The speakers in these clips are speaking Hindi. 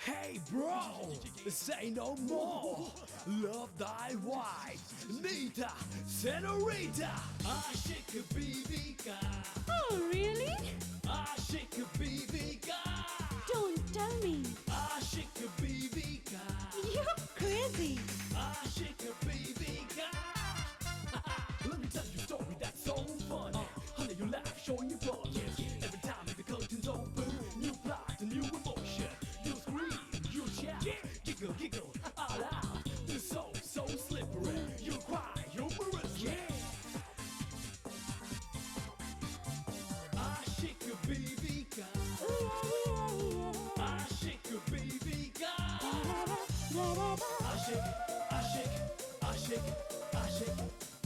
Hey bro, say no more. Love thy wife, Nita, Senorita. Aşık Bibika. Oh, really? Aşık Bibika. Don't tell me. Aşık Bibika. You're crazy. Aşık Bibika. Let me tell you a story that's so funny. Honey, you laugh, showing your fun. Every time the curtains open, new plot, a new emotion. You scream, you shout, giggle, giggle, all out. The soul so slippery. You cry, humorous, yeah. Aşık Bibika. Aşık Bibika. Aşık, aşık, aşık, aşık,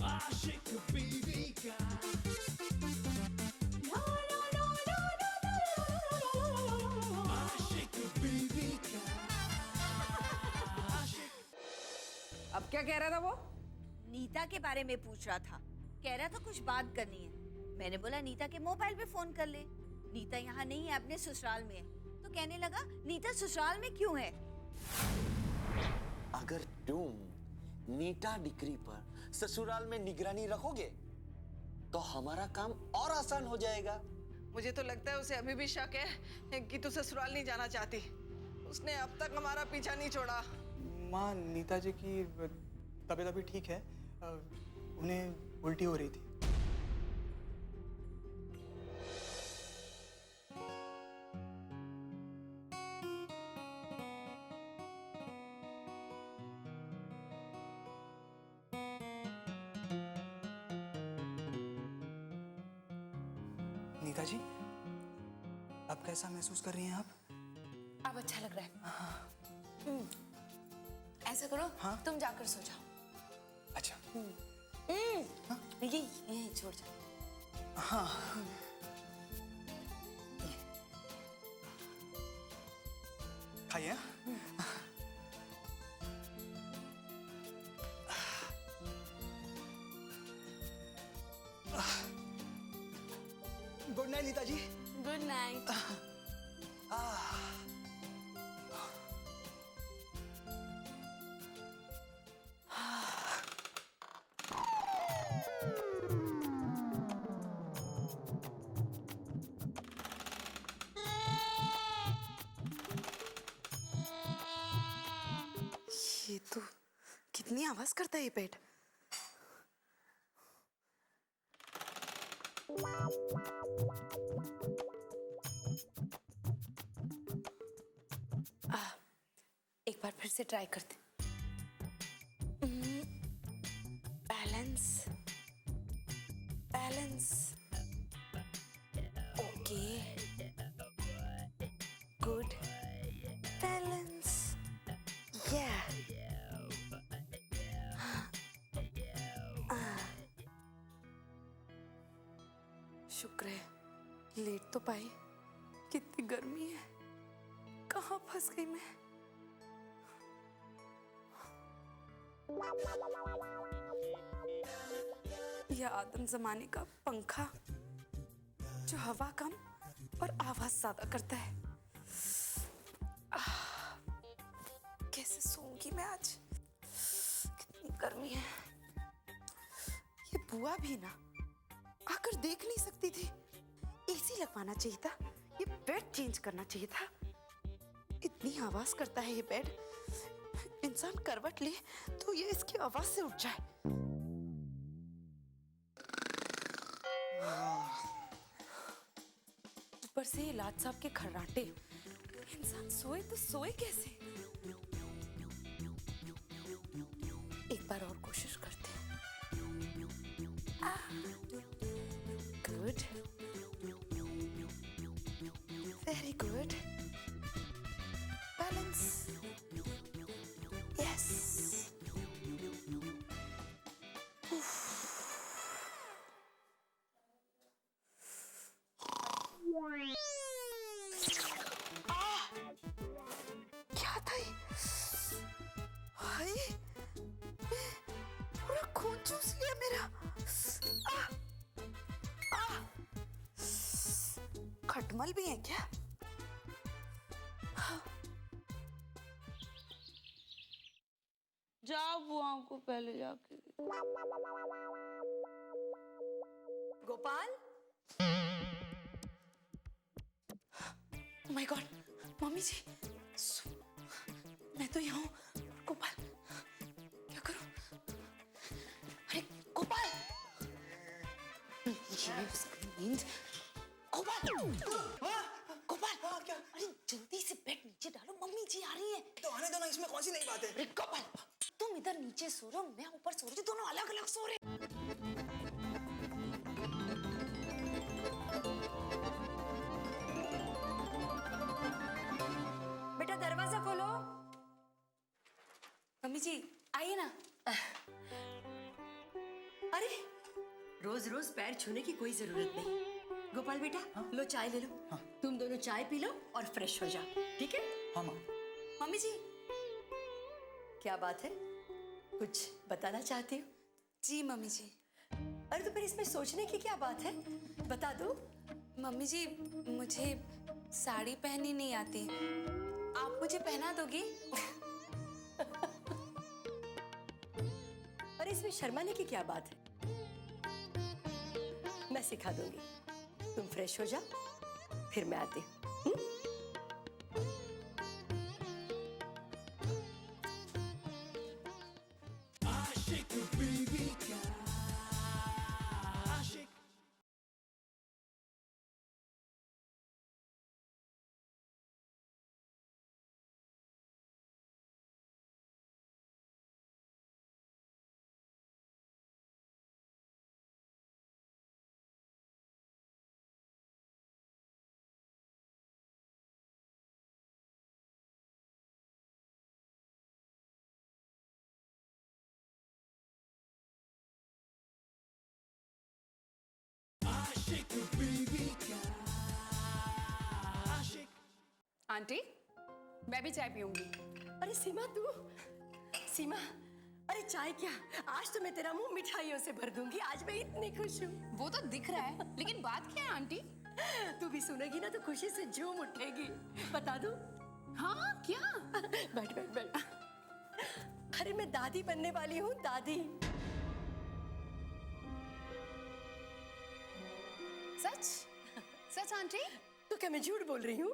aşık Bibika. No, no, no, no, no, no. Aşık Bibika. Aşık. अब क्या कह रहा था वो? नीता के बारे में पूछ रहा था। कह रहा था कुछ बात करनी है। मैंने बोला नीता के मोबाइल पे फोन कर ले। नीता यहाँ नहीं है, अपने ससुराल में है। तो कहने लगा नीता ससुराल में क्यों है? अगर तुम नीता डिक्री पर ससुराल में निगरानी रखोगे तो हमारा काम और आसान हो जाएगा। मुझे तो लगता है उसे अभी भी शक है कि तू ससुराल नहीं जाना चाहती। उसने अब तक हमारा पीछा नहीं छोड़ा। माँ, नीता जी की तबीयत अभी ठीक है। उन्हें उल्टी हो रही थी। नीता जी, अब कैसा महसूस कर रही हैं आप? अब अच्छा लग रहा है। ऐसा करो, हाँ? तुम जाकर सो जाओ। अच्छा। यही छोड़ जाओ। हाँ। खाइए। Good night Nita ji. Good night. ये तो कितनी आवाज करता है ये पेट। एक बार फिर से ट्राई करते। Balance balance. Okay, good balance. या शुक्र है लेट तो पाई। कितनी गर्मी है, कहाँ फंस गई मैं। यह आदम जमाने का पंखा जो हवा कम और आवाज ज्यादा करता है। कैसे सोऊंगी मैं आज, कितनी गर्मी है। ये बुआ भी ना आकर देख नहीं सकती थी। एसी लगवाना चाहिए था, ये बेड चेंज करना चाहिए था। इतनी आवाज करता है ये बेड, इंसान करवट ले तो ये इसकी आवाज से उठ जाए। ऊपर से ये लाट साहब के खर्राटे। इंसान सोए तो सोए कैसे। एक बार और कोशिश करते हैं। Good, very good. Balance. Yes. क्या था ये? हाय, पूरा खून चूस लिया मेरा। खटमल भी है क्या? जाओ बुआओं को पहले जाके। गोपाल, माय गॉड, मम्मी जी, मैं तो यहाँ हूँ। गोपाल, क्या करूँ? अरे गोपाल, ये उसकी नींद। गोपाल, गोपाल, क्या? अरे जल्दी से बेड नीचे डालो, मम्मी जी आ रही है। तो आने दो ना, इसमें कौन सी नई बात है? अरे गोपाल, तुम इधर नीचे सो रहे हो, मैं ऊपर सो रही हूँ, दोनों अलग अलग सो रहे हैं। बेटा दरवाजा खोलो। मम्मी जी आइए ना। अरे रोज रोज पैर छूने की कोई जरूरत नहीं। गोपाल बेटा, लो चाय ले लो। तुम दोनों चाय पी लो और फ्रेश हो जाओ, ठीक है? हाँ माँ। मम्मी जी, क्या बात है? कुछ बताना चाहती हो? जी मम्मी जी। अरे तो फिर इसमें सोचने की क्या बात है? बता दो। मम्मी जी, मुझे साड़ी पहननी नहीं आती, आप मुझे पहना दोगी? अरे इसमें शर्माने की क्या बात है? मैं सिखा दूंगी। तुम फ्रेश हो जाओ, फिर मैं आती हूँ। आशिक बीवी का आशिक। आशिक बीवी का आशिक। आंटी, मैं भी चाय पीऊंगी। अरे सीमा, तू? सीमा, अरे चाय क्या, आज तो मैं तेरा मुंह मिठाइयों से भर दूंगी। आज मैं इतनी खुश हूँ। वो तो दिख रहा है, लेकिन बात क्या है आंटी? तू भी सुनेगी ना तो खुशी से झूम उठेगी। बता दूं? हाँ, क्या? बैठ बैठ बैठ। अरे मैं दादी बनने वाली हूँ, दादी। सच? सच आंटी? तो क्या मैं झूठ बोल रही हूँ?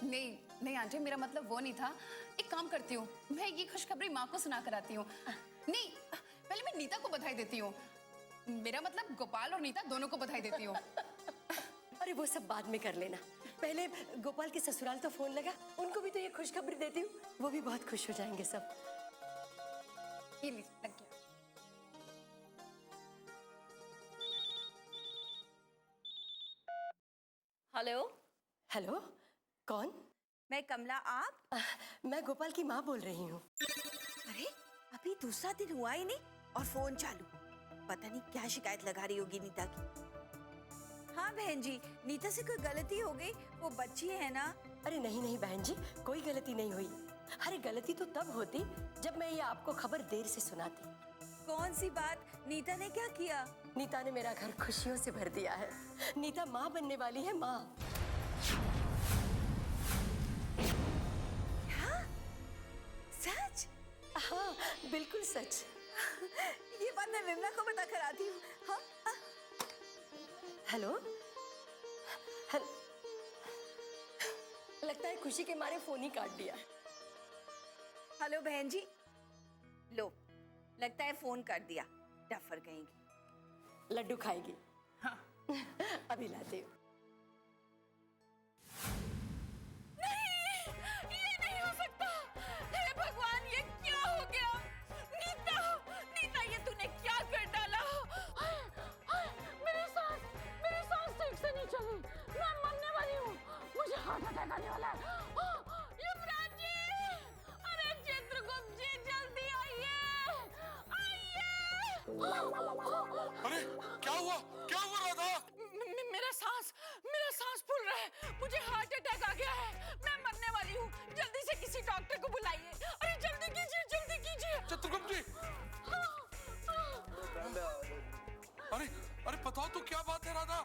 नहीं नहीं आंटी, मेरा मतलब वो नहीं था। एक काम करती हूँ, मैं ये खुशखबरी माँ को सुना कर आती हूँ। नहीं, पहले मैं नीता को बधाई देती हूँ। मेरा मतलब गोपाल और नीता दोनों को बधाई देती हूँ। अरे वो सब बाद में कर लेना, पहले गोपाल के ससुराल तो फोन लगा, उनको भी तो ये खुशखबरी देती हूँ, वो भी बहुत खुश हो जाएंगे सब। ये लीजिए, लग गया। हेलो, हेलो, कौन? मैं कमला, आप? मैं गोपाल की माँ बोल रही हूँ। अरे अभी दूसरा दिन हुआ ही नहीं और फोन चालू। पता नहीं क्या शिकायत लगा रही होगी नीता की। हाँ बहन जी, नीता से कोई गलती हो गई, वो बच्ची है ना। अरे नहीं नहीं बहन जी, कोई गलती नहीं हुई। अरे गलती तो तब होती जब मैं ये आपको खबर देर से सुनाती। कौन सी बात? नीता ने क्या किया? नीता ने मेरा घर खुशियों से भर दिया है। नीता माँ बनने वाली है, माँ। क्या? सच? हाँ बिल्कुल सच। ये बात मैं विमला को बता कर आती हूँ। हाँ? हेलो, लगता है खुशी के मारे फोन ही काट दिया। हेलो बहन जी, लो, लगता है फोन कर दिया। डफर कहेंगी। लड्डू खाएगी? हाँ। अभी लाती हूँ। ये नहीं हो सकता। हे भगवान, ये क्या हो गया? नीता, नीता, ये तूने क्या कर डाला? हाय, हाय, मेरी सांस ठीक से नहीं चली। मैं मरने वाली हूँ। मुझे हार्ट अटैक आने वाला है। युवराज जी, अरे चित्रगुप्त जी, जल्दी आइए, आइए। अरे क्या हुआ? क्या हुआ राधा? मेरा सांस फूल रहा है। मुझे हार्ट अटैक आ गया है। मैं मरने वाली हूँ। जल्दी से किसी डॉक्टर को बुलाइए। अरे जल्दी कीजिए, जल्दी कीजिए। चित्रगुप्त जी, अरे अरे बताओ तो क्या बात है राधा?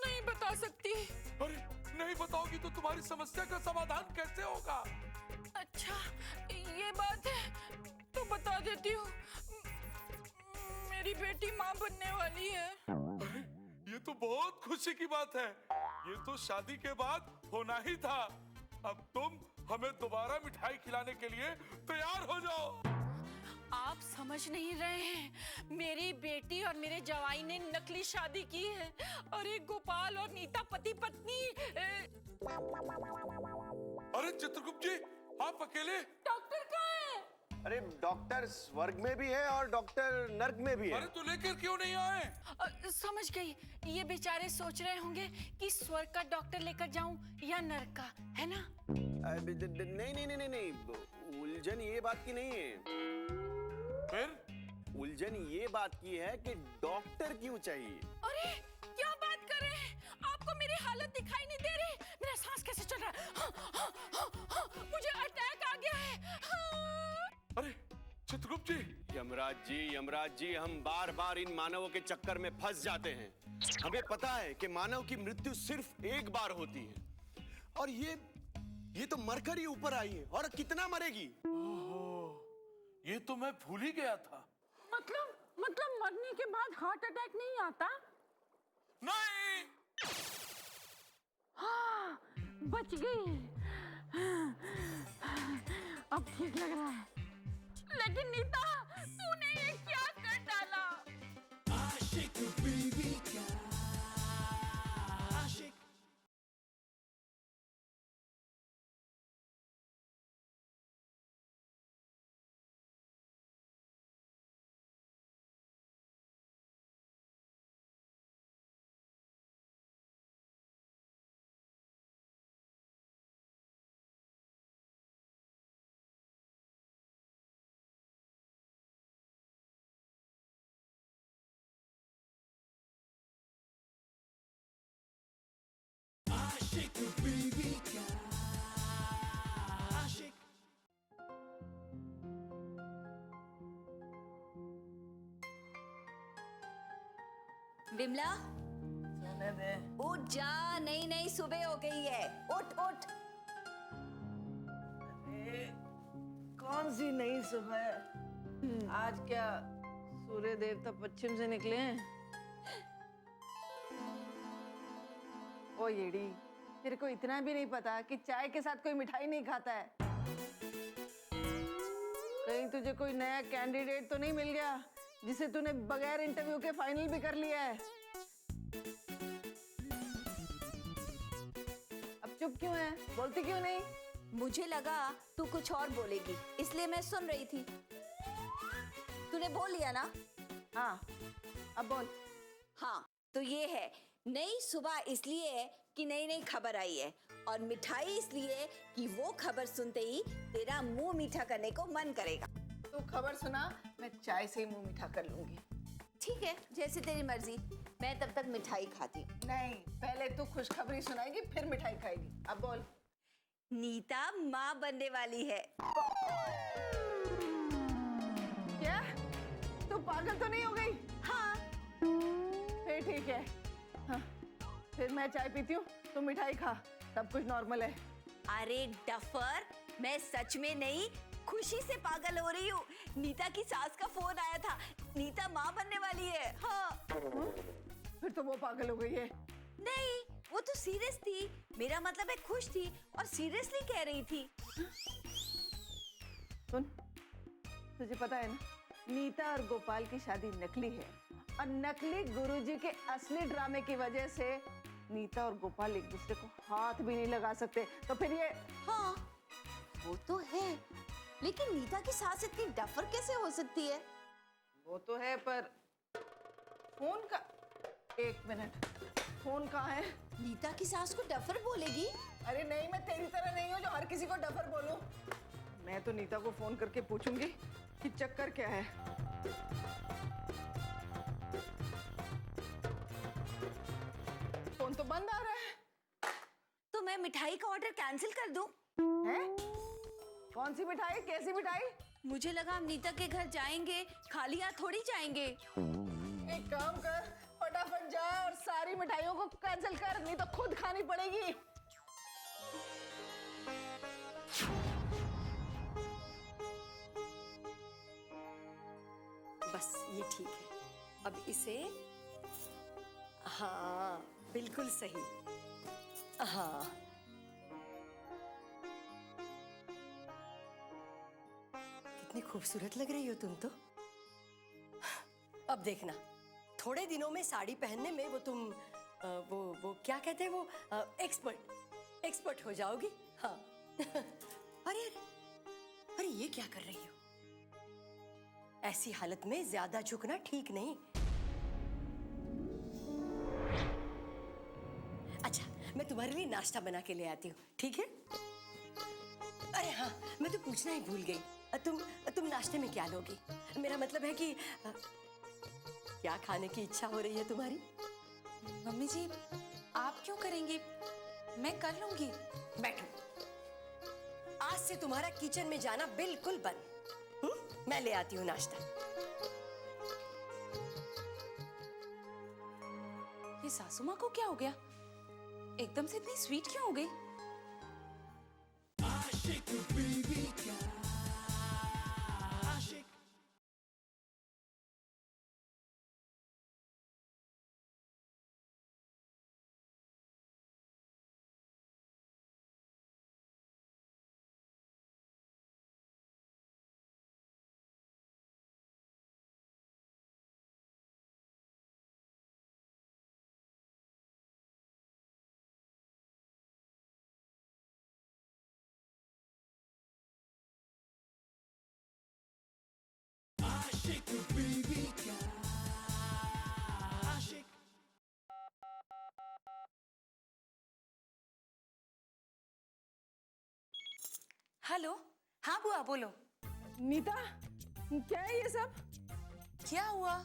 नहीं बता सकती। अरे नहीं बताओगी तो तुम्हारी समस्या का समाधान कैसे होगा? अच्छा ये बात है तो बता देती हूँ, मेरी बेटी माँ बनने वाली है। अरे ये तो बहुत खुशी की बात है। ये तो शादी के बाद होना ही था। अब तुम हमें दोबारा मिठाई खिलाने के लिए तैयार हो जाओ। आप समझ नहीं रहे हैं, मेरी बेटी और मेरे जवाई ने नकली शादी की है और एक गोपाल और नीता पति पत्नी। अरे चित्रगुप्त जी, आप अकेले? डॉक्टर कहाँ है? अरे डॉक्टर स्वर्ग में भी है और डॉक्टर नर्क में भी है। अरे तो लेकर क्यों नहीं आए? समझ गई, ये बेचारे सोच रहे होंगे कि स्वर्ग का डॉक्टर लेकर जाऊं या नर्क का, है ना? नहीं नहीं नहीं नहीं, उलझन ये बात की नहीं है। फिर उलझन ये बात की है कि डॉक्टर क्यों चाहिए। अरे क्या बात कर रहे हैं? आपको मेरी हालत दिखाई नहीं दे रही? मेरा सांस कैसे चल रहा है? मुझे अटैक आ गया है। अरे चित्रगुप्त जी। यमराज जी, हम बार बार इन मानवों के चक्कर में फंस जाते हैं। हमें पता है कि मानव की मृत्यु सिर्फ एक बार होती है और ये तो मरकर ही ऊपर आई है और कितना मरेगी। ये तो मैं भूल ही गया था। मतलब मरने के बाद हार्ट अटैक नहीं आता? नहीं। हाँ, बच गई। अब ठीक लग रहा है। लेकिन नीता, तूने ये क्या कर डाला? आशिक बीवी का आशिक। आशिक बीवी का आशिक। विमला, सोने दे। उठ जा, नहीं सुबह हो गई है, उठ उठ। अरे कौन सी नई सुबह? आज क्या सूर्य देवता पश्चिम से निकले हैं? ओ येड़ी, तेरे को इतना भी नहीं पता कि चाय के साथ कोई मिठाई नहीं खाता है? कहीं तुझे कोई नया कैंडिडेट तो नहीं मिल गया जिसे तूने बगैर इंटरव्यू के फाइनल भी कर लिया है? अब चुप क्यों है? बोलती क्यों नहीं? मुझे लगा तू कुछ और बोलेगी, इसलिए मैं सुन रही थी। तूने बोल लिया ना? हाँ, अब बोल। हाँ, तो ये है, नई सुबह इसलिए है कि नई खबर आई है और मिठाई इसलिए कि वो खबर सुनते ही तेरा मुंह मीठा करने को मन करेगा। तू खबर सुना, मैं चाय से ही मुंह मीठा कर लूंगी। ठीक है, जैसे तेरी मर्जी। मैं तब तक मिठाई खाती हूँ। नहीं, पहले तू खुशखबरी सुनाएगी फिर मिठाई खाएगी। अब बोल। नीता माँ बनने वाली है। क्या? तू पागल तो नहीं हो गई? हाँ। फिर ठीक है। हाँ, फिर मैं चाय पीती हूँ, तू मिठाई खा, सब कुछ नॉर्मल है। अरे डफर, मैं सच में नहीं, खुशी से पागल हो रही हूँ। नीता की सास का फोन आया था, नीता माँ बनने वाली है। हाँ। फिर तो वो पागल हो गई है। नहीं, वो तो सीरियस थी। मेरा मतलब है खुश थी और सीरियसली कह रही थी। सुन, तुझे पता है ना, नीता और गोपाल की शादी नकली है और नकली गुरुजी के असली ड्रामे की वजह से नीता और गोपाल एक दूसरे को हाथ भी नहीं लगा सकते। तो फिर ये। हाँ, वो तो है, लेकिन नीता की सास इतनी डफर कैसे हो सकती है? वो तो है, पर फोन का। एक मिनट, फोन कहाँ है? नीता की सास को डफर बोलेगी? अरे नहीं, मैं तेरी तरह नहीं हूँ जो हर किसी को डफर बोलूं। मैं तो नीता को फोन करके पूछूंगी कि चक्कर क्या है। फोन तो बंद आ रहा है। तो मैं मिठाई का ऑर्डर कैंसिल कर दूं? हैं? कौन सी मिठाई? कैसी मिठाई? मुझे लगा हम नीता के घर जाएंगे, खाली हाथ थोड़ी जाएंगे। एक काम कर, फटाफट जा और सारी मिठाइयों को कैंसिल कर, नहीं तो खुद खानी पड़ेगी। बस ये ठीक है। अब इसे, हाँ बिल्कुल सही, हाँ। कितनी खूबसूरत लग रही हो तुम तो। अब देखना, थोड़े दिनों में साड़ी पहनने में वो तुम वो क्या कहते हैं वो, एक्सपर्ट हो जाओगी। हाँ। अरे अरे अरे ये क्या कर रही हो? ऐसी हालत में ज्यादा झुकना ठीक नहीं। अच्छा, मैं तुम्हारे लिए नाश्ता बना के ले आती हूँ, ठीक है? अरे हाँ, मैं तो पूछना ही भूल गई। तुम नाश्ते में क्या लोगी? मेरा मतलब है कि क्या खाने की इच्छा हो रही है तुम्हारी? मम्मी जी, आप क्यों करेंगी? मैं कर लूंगी। बैठो। आज से तुम्हारा किचन में जाना बिल्कुल बंद। मैं ले आती हूँ नाश्ता। ये सासू माँ को क्या हो गया? एकदम से इतनी स्वीट क्यों हो गई? आशिक बीवी का आशिक। आशिक बीवी का आशिक। हेलो, हाँ बुआ बोलो। नीता, क्या है ये सब? क्या हुआ?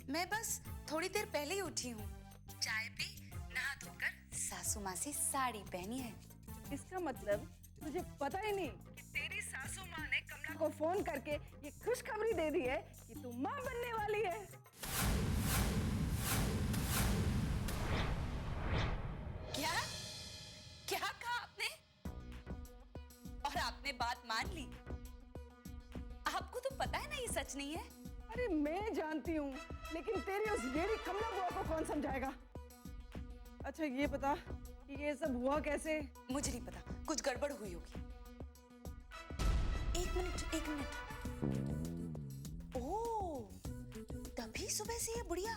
मैं बस थोड़ी देर पहले ही उठी हूँ। चाय पी, नहा धोकर सासू माँ से साड़ी पहनी है। इसका मतलब तुझे पता ही नहीं कि तेरी सासू माँ ने कमला को फोन करके ये खुशखबरी दे दी है कि तू माँ बनने वाली है। क्या? क्या कहा आपने? और आपने बात मान ली? आपको तो पता है ना ये सच नहीं है। अरे मैं जानती हूँ, लेकिन तेरी उस येड़ी कमला बुआ को कौन समझाएगा? अच्छा ये बता कि ये सब हुआ कैसे? मुझे नहीं पता, कुछ गड़बड़ हुई होगी। एक मिनट। ओह, तभी सुबह से ये बुढ़िया,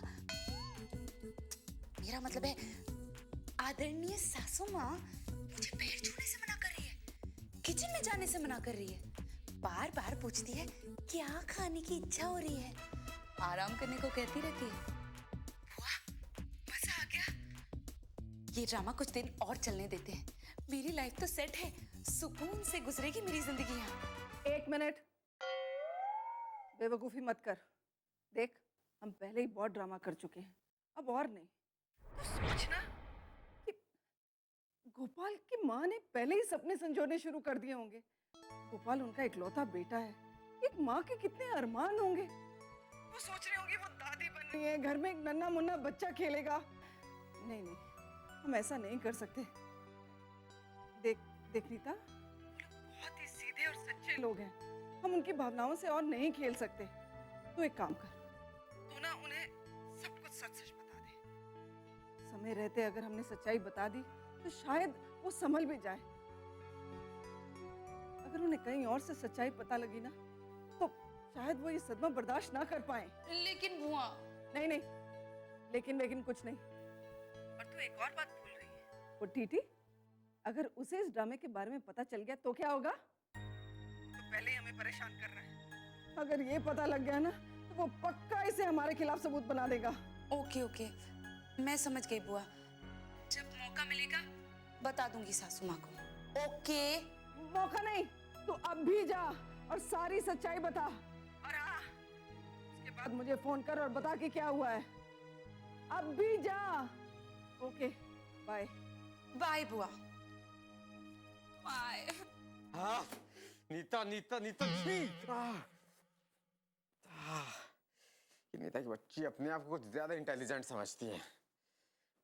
मेरा मतलब है आदरणीय सासू माँ मुझे पैर छूने से मना कर रही है, किचन में जाने से मना कर रही है, बार बार पूछती है क्या खाने की इच्छा हो रही है, आराम करने को कहती रहती है। वाह, मजा आ गया। ये ड्रामा कुछ दिन और चलने देते हैं। मेरी लाइफ तो सेट है, सुकून से गुजरेगी मेरी जिंदगी यहाँ। एक मिनट, बेवकूफी मत कर। देख, हम पहले ही बहुत ड्रामा कर चुके हैं, अब और नहीं। तो सोचना कि गोपाल की माँ ने पहले ही सपने संजोने शुरू कर दिए होंगे। गोपाल उनका इकलौता बेटा है, एक माँ के कितने अरमान होंगे। वो सोच रही होंगी वो दादी बन रही है, घर में एक नन्हा मुन्ना बच्चा खेलेगा। नहीं, हम ऐसा नहीं कर सकते। देख नीता, बहुत ही सीधे और सच्चे लोग हैं, हम उनकी भावनाओं से और नहीं खेल सकते। तो एक काम कर, तू ना उन्हें सब कुछ सच सच बता दे। समय रहते अगर हमने सच्चाई बता दी तो शायद वो संभल भी जाए। अगर उन्हें कहीं और से सच्चाई पता लगी ना तो शायद वो ये सदमा बर्दाश्त ना कर पाए। लेकिन बुआ, नहीं, लेकिन कुछ नहीं। और तू एक और बात भूल रही है, वो टीटी, अगर उसे इस ड्रामे के बारे में पता चल गया तो क्या होगा? तो पहले ही हमें परेशान कर रहा है। अगर ये पता लग गया ना तो वो पक्का इसे हमारे खिलाफ सबूत बना देगा। ओके, मैं समझ गई बुआ। जब मौका मिलेगा बता दूंगी सासू माँ को। ओके? मौका नहीं, तू अब भी जा और सारी सच्चाई बता। और हाँ, उसके बाद मुझे फोन कर और बता कि क्या हुआ है। अब भी जा। Okay, bye. बाय बुआ। बाय। हाँ, नीता ये नीता की बच्ची अपने आप को कुछ ज्यादा इंटेलिजेंट समझती है,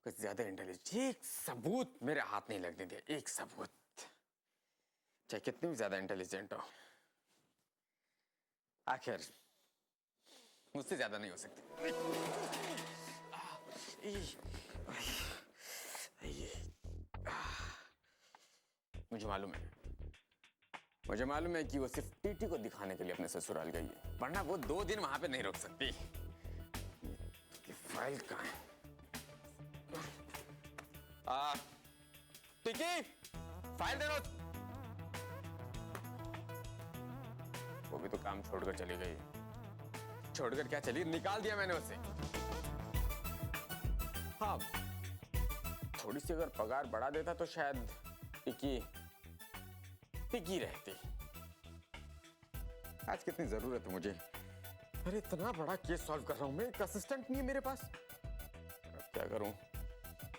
कुछ ज्यादा इंटेलिजेंट। एक सबूत मेरे हाथ नहीं लगने दिया, एक सबूत, चाहे कितनी भी ज्यादा इंटेलिजेंट हो। आखिर मुझसे ज्यादा नहीं हो सकती। मुझे मालूम है कि वो सिर्फ टीटी को दिखाने के लिए अपने ससुराल गई है, वरना वो 2 दिन वहां पे नहीं रुक सकती। फाइल कहाँ है? टिकी, फाइल दे दो। वो भी तो काम छोड़कर चली गई। छोड़कर क्या चली? निकाल दिया मैंने उसे। हाँ, थोड़ी सी अगर पगार बढ़ा देता तो शायद टिकी रहती। आज कितनी जरूरत है मुझे। अरे इतना बड़ा केस सॉल्व कर रहा हूं मैं, एक असिस्टेंट नहीं है मेरे पास। क्या करूं?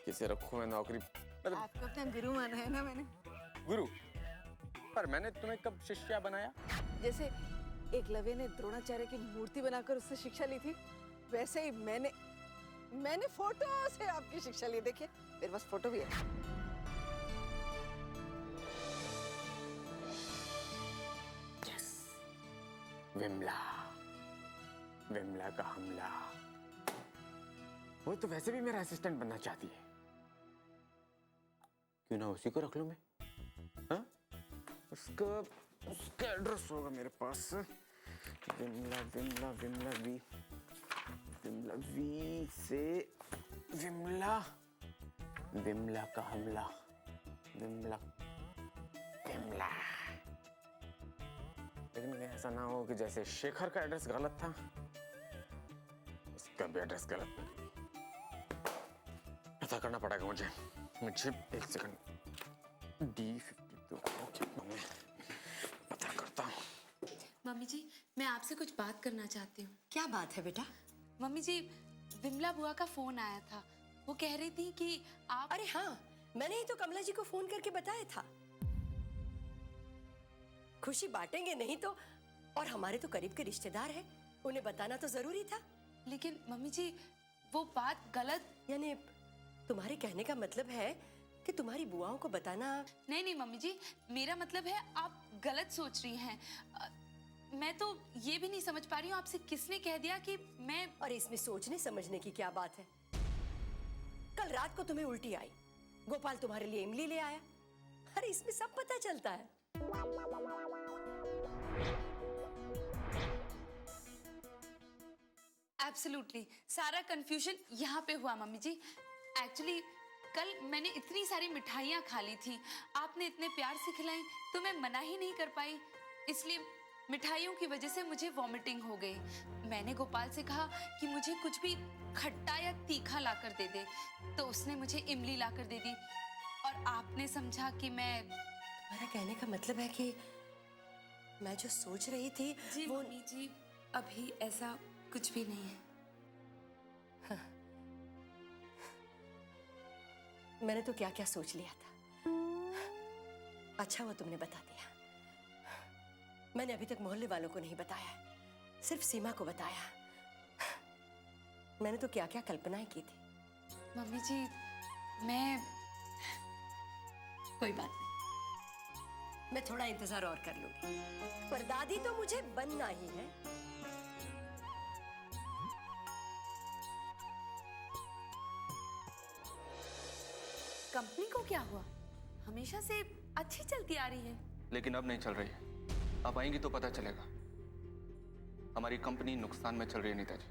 किसे रखूं मैं नौकरी? आपको अपना गुरु माना है ना मैंने। गुरु? पर मैंने तुम्हें कब शिष्या बनाया? जैसे एकलव्य ने द्रोणाचार्य की मूर्ति बनाकर उससे शिक्षा ली थी, वैसे ही मैंने फोटो से आपकी शिक्षा ली। देखिए मेरे पास फोटो भी है। यस, विमला का हमला। वो तो वैसे भी मेरा असिस्टेंट बनना चाहती है, क्यों ना उसी को रख लूं मैं? हाँ? उसका एड्रेस होगा मेरे पास। विमला वी से विमला का हमला। विमला। लेकिन ऐसा ना हो कि जैसे शेखर का एड्रेस गलत था, उसका भी एड्रेस गलत। पता करना पड़ेगा मुझे। एक सेकंड। D52 पता करता हूँ। मम्मी जी, मैं आपसे कुछ बात करना चाहती हूँ। क्या बात है बेटा? मम्मी जी, विमला बुआ का फोन आया था। वो कह रही थी कि आप... अरे हाँ, मैंने ही तो कमला जी को फोन करके बताया था। खुशी बांटेंगे नहीं तो, और हमारे तो करीब के रिश्तेदार हैं, उन्हें बताना तो जरूरी था। लेकिन मम्मी जी, वो बात गलत... यानी तुम्हारे कहने का मतलब है कि तुम्हारी बुआओं को बताना... नहीं मम्मी जी, मेरा मतलब है आप गलत सोच रही हैं। मैं तो ये भी नहीं समझ पा रही हूँ आपसे किसने कह दिया कि मैं... और इसमें सोचने समझने की क्या बात है? कल रात को तुम्हें उल्टी आई, गोपाल तुम्हारे लिए इमली ले आया। अरे इसमें सब पता चलता है। एब्सोल्युटली, सारा कंफ्यूजन यहाँ पे हुआ मम्मी जी। एक्चुअली कल मैंने इतनी सारी मिठाइयाँ खा ली थी, आपने इतने प्यार से खिलाई तो मैं मना ही नहीं कर पाई, इसलिए मिठाइयों की वजह से मुझे वॉमिटिंग हो गई। मैंने गोपाल से कहा कि मुझे कुछ भी खट्टा या तीखा लाकर दे दे, तो उसने मुझे इमली लाकर दे दी और आपने समझा कि मैं... तुम्हारा कहने का मतलब है कि मैं जो सोच रही थी जी वो... मम्मी जी, अभी ऐसा कुछ भी नहीं है। हाँ। मैंने तो क्या क्या सोच लिया था। अच्छा हुआ तुमने बता दिया। मैंने अभी तक मोहल्ले वालों को नहीं बताया, सिर्फ सीमा को बताया। मैंने तो क्या क्या कल्पनाएं की थी। मम्मी जी, मैं... कोई बात नहीं, मैं थोड़ा इंतजार और कर लूंगी, पर दादी तो मुझे बनना ही है। कंपनी को क्या हुआ? हमेशा से अच्छी चलती आ रही है। लेकिन अब नहीं चल रही है। अब आएंगी तो पता चलेगा। हमारी कंपनी नुकसान में चल रही है नीता जी।